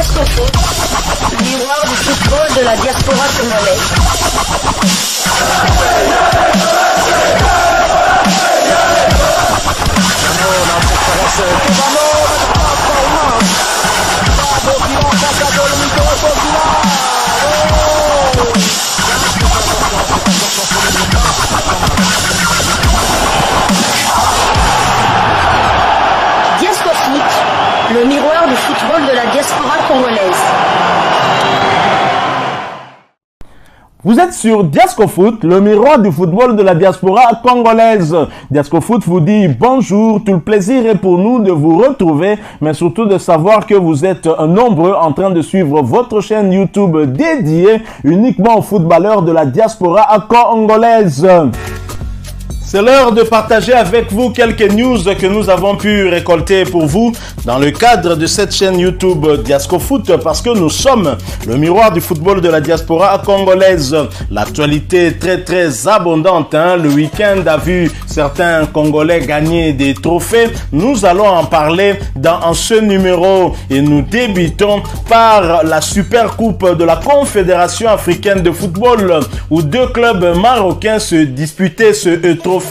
Diascofoot, miroir du football de la diaspora congolaise. Diascofoot, le miroir du football de la diaspora congolaise. Vous êtes sur Diascofoot, le miroir du football de la diaspora congolaise. Diascofoot vous dit bonjour, tout le plaisir est pour nous de vous retrouver, mais surtout de savoir que vous êtes nombreux en train de suivre votre chaîne YouTube dédiée uniquement aux footballeurs de la diaspora congolaise. C'est l'heure de partager avec vous quelques news que nous avons pu récolter pour vous dans le cadre de cette chaîne YouTube Diascofoot parce que nous sommes le miroir du football de la diaspora congolaise. L'actualité est très abondante. Le week-end a vu certains Congolais gagner des trophées. Nous allons en parler dans ce numéro et nous débutons par la Super Coupe de la Confédération africaine de football où deux clubs marocains se disputaient ce trophée.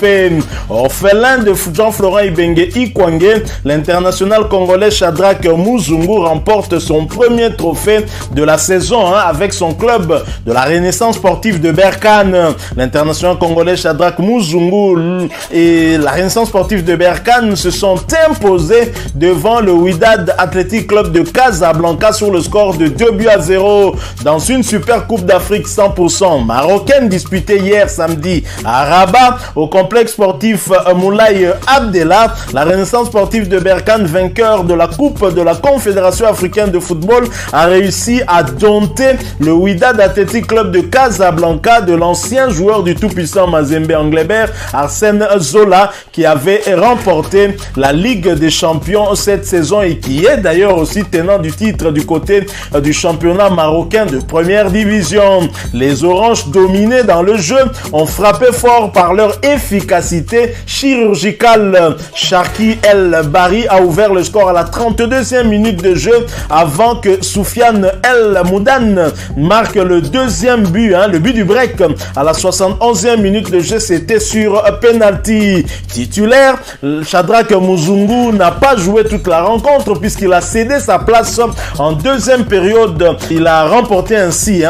Orphelin de Jean-Florent Ibenge Ikwangé, l'international congolais Shadrack Muzungu remporte son premier trophée de la saison avec son club de la Renaissance sportive de Berkane. L'international congolais Shadrack Muzungu et la Renaissance sportive de Berkane se sont imposés devant le Wydad Athletic Club de Casablanca sur le score de 2-0 dans une Super Coupe d'Afrique 100% marocaine disputée hier samedi à Rabat au complexe sportif Moulay Abdellah. La Renaissance sportive de Berkane, vainqueur de la Coupe de la Confédération africaine de football, a réussi à dompter le Wydad Athletic Club de Casablanca de l'ancien joueur du tout-puissant Mazembe Anglebert, Arsène Zola, qui avait remporté la Ligue des Champions cette saison et qui est d'ailleurs aussi tenant du titre du côté du championnat marocain de première division. Les Oranges, dominés dans le jeu, ont frappé fort par leur efficacité chirurgicale. Sharki El Bari a ouvert le score à la 32e minute de jeu avant que Soufiane El Moudan marque le deuxième but, le but du break à la 71e minute de jeu. C'était sur penalty. Titulaire, Shadrack Muzungu n'a pas joué toute la rencontre puisqu'il a cédé sa place en deuxième période. Il a remporté ainsi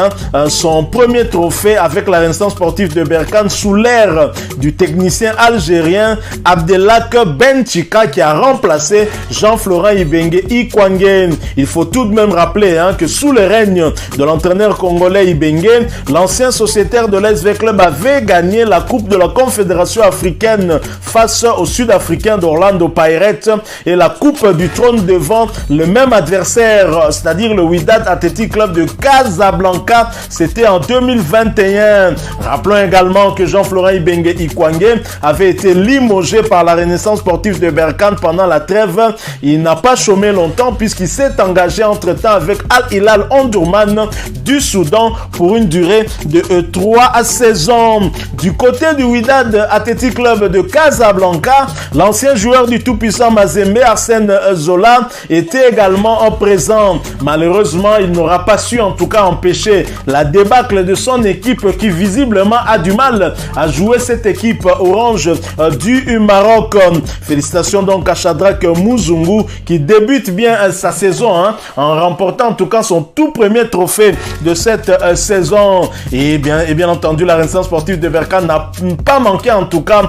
son premier trophée avec la Renaissance sportive de Berkane sous l'ère du technicien algérien Abdelak Benchika qui a remplacé Jean-Florent Ibenge Ikwangé. Il faut tout de même rappeler que sous le règne de l'entraîneur congolais Ibenge, l'ancien sociétaire de l'SV Club avait gagné la Coupe de la Confédération africaine face au Sud-Africain d'Orlando Pirates et la Coupe du Trône devant le même adversaire, c'est-à-dire le Wydad Athletic Club de Casablanca. C'était en 2021. Rappelons également que Jean-Florent Ibenge Ikwangé avait été limogé par la Renaissance sportive de Berkane pendant la trêve. Il n'a pas chômé longtemps puisqu'il s'est engagé entre-temps avec Al Hilal Omdurman du Soudan pour une durée de 3 saisons. Du côté du Wydad Athletic Club de Casablanca, l'ancien joueur du tout-puissant Mazembe, Arsène Zola, était également présent. Malheureusement, il n'aura pas su en tout cas empêcher la débâcle de son équipe qui visiblement a du mal à jouer cette équipe orange du Maroc. Félicitations donc à Shadrack Muzungu qui débute bien sa saison en remportant en tout cas son tout premier trophée de cette saison. Et bien entendu, la Renaissance sportive de Berkane n'a pas manqué en tout cas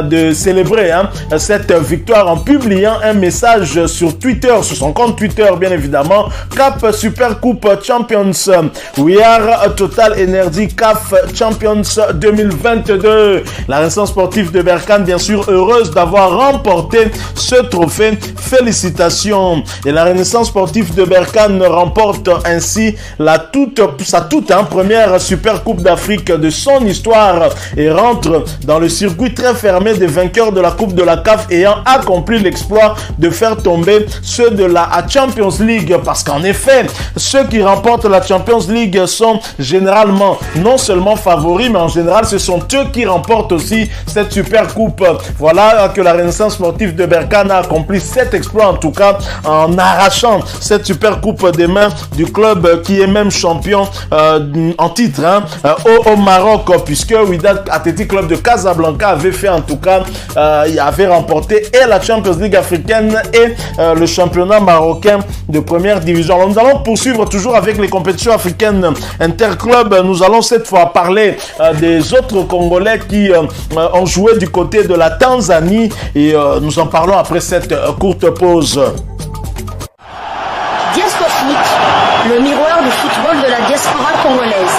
de célébrer cette victoire en publiant un message sur Twitter, sur son compte Twitter bien évidemment. CAF Super Coupe Champions, we are Total Energy CAF Champions 2022. La Renaissance sportive de Berkane, bien sûr, heureuse d'avoir remporté ce trophée. Félicitations. Et la Renaissance sportive de Berkane remporte ainsi sa toute première Super Coupe d'Afrique de son histoire et rentre dans le circuit très fermé des vainqueurs de la Coupe de la CAF ayant accompli l'exploit de faire tomber ceux de la Champions League. Parce qu'en effet, ceux qui remportent la Champions League sont généralement non seulement favoris, mais en général, ce sont eux qui remportent aussi remporté cette super coupe. Voilà que la Renaissance sportive de Berkane a accompli cet exploit, en tout cas en arrachant cette super coupe des mains du club qui est même champion en titre au Maroc, puisque Wydad Athletic Club de Casablanca avait fait, en tout cas, avait remporté et la Champions League africaine et le championnat marocain de première division. Alors, nous allons poursuivre toujours avec les compétitions africaines interclubs. Nous allons cette fois parler des autres Congolais qui ont joué du côté de la Tanzanie et nous en parlons après cette courte pause. Diascofoot, le miroir du football de la diaspora congolaise.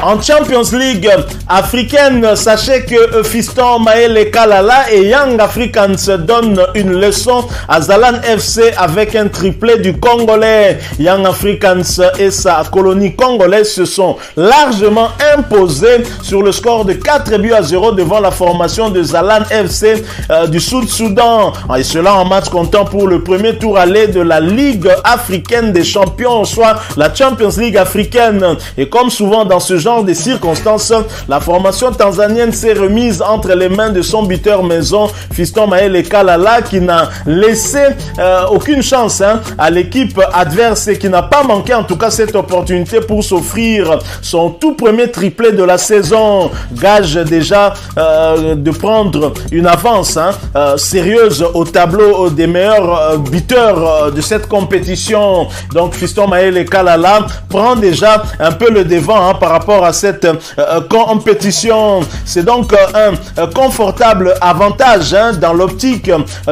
En Champions League africaine, sachez que Fiston Maele Kalala et Young Africans donnent une leçon à Zalan FC avec un triplé du Congolais. Young Africans et sa colonie congolaise se sont largement imposés sur le score de 4-0 devant la formation de Zalan FC du Sud-Soudan. Et cela en match comptant pour le premier tour aller de la Ligue africaine des champions, soit la Champions League africaine. Et comme souvent dans ce genre de circonstances, la formation tanzanienne s'est remise entre les mains de son buteur maison, Fiston Maele Kalala, qui n'a laissé aucune chance à l'équipe adverse et qui n'a pas manqué en tout cas cette opportunité pour s'offrir son tout premier triplé de la saison. Gage déjà de prendre une avance sérieuse au tableau des meilleurs buteurs de cette compétition. Donc Fiston Maele Kalala prend déjà un peu le devant par rapport à cette compétition. C'est donc un confortable avantage dans l'optique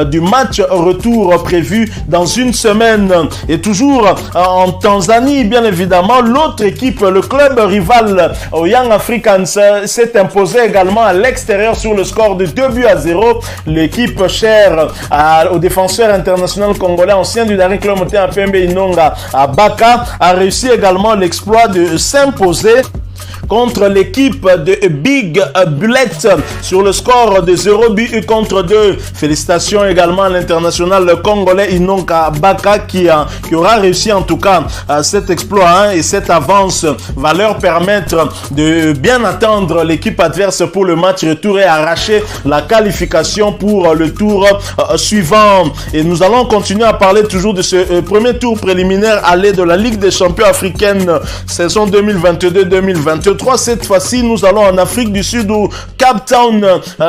du match retour prévu dans une semaine. Et toujours en Tanzanie, bien évidemment, l'autre équipe, le club rival au Young Africans, s'est imposé également à l'extérieur sur le score de 2-0. L'équipe chère au défenseur international congolais, ancien du dernier club Moté Pembe Inonga à Baka, a réussi également l'exploit de s'imposer contre l'équipe de Big Bullet sur le score de 0-2. Félicitations également à l'international congolais Inonga Baka qui aura réussi en tout cas cet exploit et cette avance va leur permettre de bien attendre l'équipe adverse pour le match retour et arracher la qualification pour le tour suivant. Et nous allons continuer à parler toujours de ce premier tour préliminaire aller de la Ligue des champions africaine saison 2022-2023. Cette fois-ci, nous allons en Afrique du Sud où Cape Town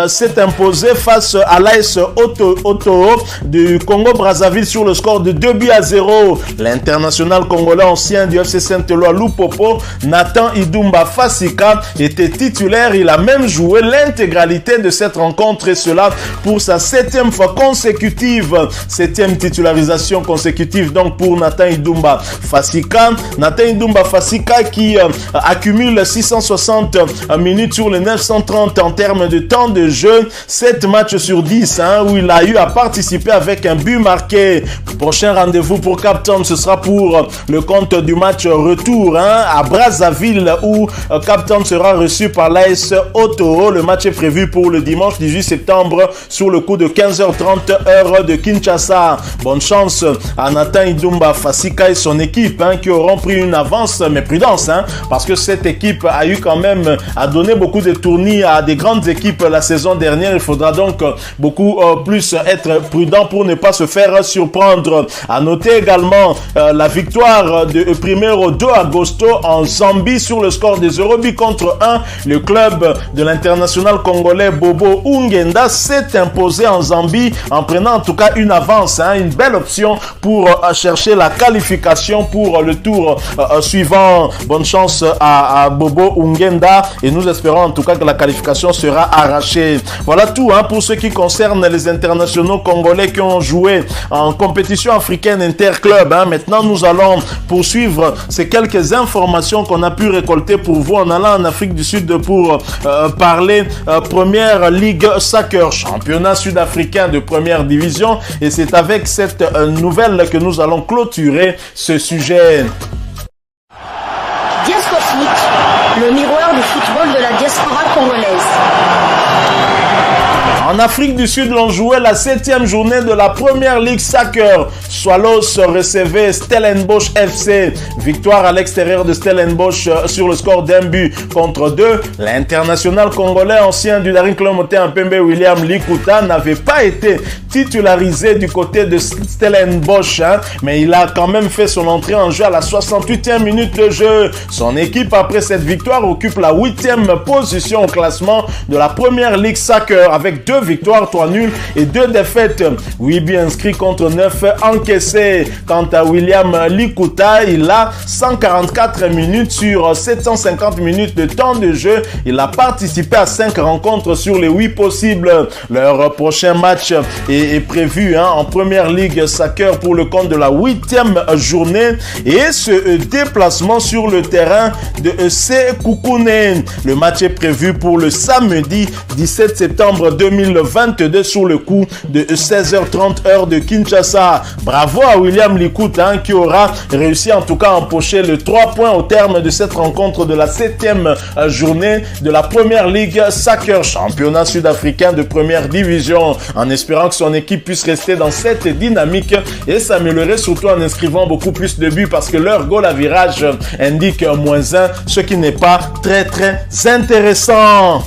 s'est imposé face à l'AS Otoo du Congo-Brazzaville sur le score de 2-0. L'international congolais ancien du FC Saint-Éloi Lupopo, Nathan Idumba Fasika, était titulaire. Il a même joué l'intégralité de cette rencontre et cela pour sa 7e fois consécutive. 7e titularisation consécutive donc pour Nathan Idumba Fasika. Nathan Idumba Fasika qui accumule 660 minutes sur les 930 en termes de temps de jeu, 7 matchs sur 10 où il a eu à participer avec un but marqué. Prochain rendez-vous pour Cape Town, ce sera pour le compte du match retour à Brazzaville où Cape Town sera reçu par l'AS Otoo. Le match est prévu pour le dimanche 18 septembre sur le coup de 15h30 heure de Kinshasa. Bonne chance à Nathan Idumba Fasika et son équipe qui auront pris une avance, mais prudence parce que cette équipe a eu quand même à donner beaucoup de tournis à des grandes équipes la saison dernière. Il faudra donc beaucoup plus être prudent pour ne pas se faire surprendre. À noter également la victoire de 1er 2 agosto en Zambie sur le score de 0-1 contre 1. Le club de l'international congolais Bobo Ungenda s'est imposé en Zambie en prenant en tout cas une avance, une belle option pour chercher la qualification pour le tour suivant. Bonne chance à Bobo Ungenda et nous espérons en tout cas que la qualification sera arrachée. Voilà tout pour ce qui concerne les internationaux congolais qui ont joué en compétition africaine interclub. Maintenant, nous allons poursuivre ces quelques informations qu'on a pu récolter pour vous en allant en Afrique du Sud pour parler Première Ligue Soccer, championnat sud-africain de première division. Et c'est avec cette nouvelle que nous allons clôturer ce sujet. Le miroir du football de la diaspora congolaise. En Afrique du Sud, l'on jouait la 7e journée de la Première Ligue Soccer. Swallows recevait Stellenbosch FC. Victoire à l'extérieur de Stellenbosch sur le score d'1 but contre 2. L'international congolais ancien du Daring Club Motin Pembe William Likuta n'avait pas été titularisé du côté de Stellenbosch, mais il a quand même fait son entrée en jeu à la 68e minute de jeu. Son équipe, après cette victoire, occupe la 8e position au classement de la Première Ligue Soccer avec 2 victoires, 3 nuls et 2 défaites. 8 buts inscrits contre 9 encaissés. Quant à William Likuta, il a 144 minutes sur 750 minutes de temps de jeu. Il a participé à 5 rencontres sur les 8 possibles. Leur prochain match est prévu en Première Ligue Soccer pour le compte de la 8e journée et ce déplacement sur le terrain de Sekoukoune. Le match est prévu pour le samedi 17 septembre 2022 sur le coup de 16h30 heure de Kinshasa. Bravo à William Likuta qui aura réussi en tout cas à empocher le 3 points au terme de cette rencontre de la 7e journée de la Première Ligue Soccer, championnat sud-africain de première division, en espérant que son équipe puisse rester dans cette dynamique et s'améliorer surtout en inscrivant beaucoup plus de buts parce que leur goal à virage indique -1, ce qui n'est pas très intéressant.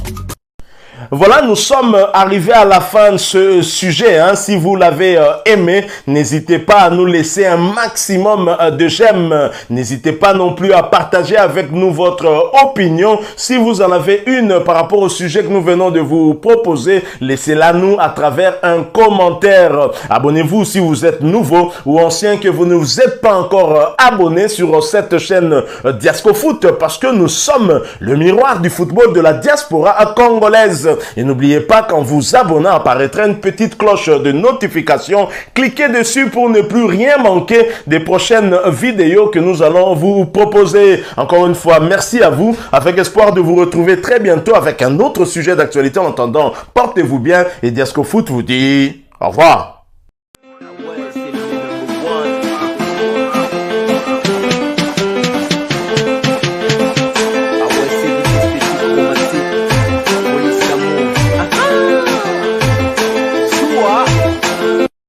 Voilà, nous sommes arrivés à la fin de ce sujet. Si vous l'avez aimé, n'hésitez pas à nous laisser un maximum de j'aime. N'hésitez pas non plus à partager avec nous votre opinion. Si vous en avez une par rapport au sujet que nous venons de vous proposer, laissez-la nous à travers un commentaire. Abonnez-vous si vous êtes nouveau ou ancien que vous ne vous êtes pas encore abonné sur cette chaîne Diascofoot parce que nous sommes le miroir du football de la diaspora congolaise. Et n'oubliez pas qu'en vous abonnant apparaîtra une petite cloche de notification. Cliquez dessus pour ne plus rien manquer des prochaines vidéos que nous allons vous proposer. Encore une fois, merci à vous, avec espoir de vous retrouver très bientôt avec un autre sujet d'actualité. En attendant, portez-vous bien et Diascofoot vous dit au revoir.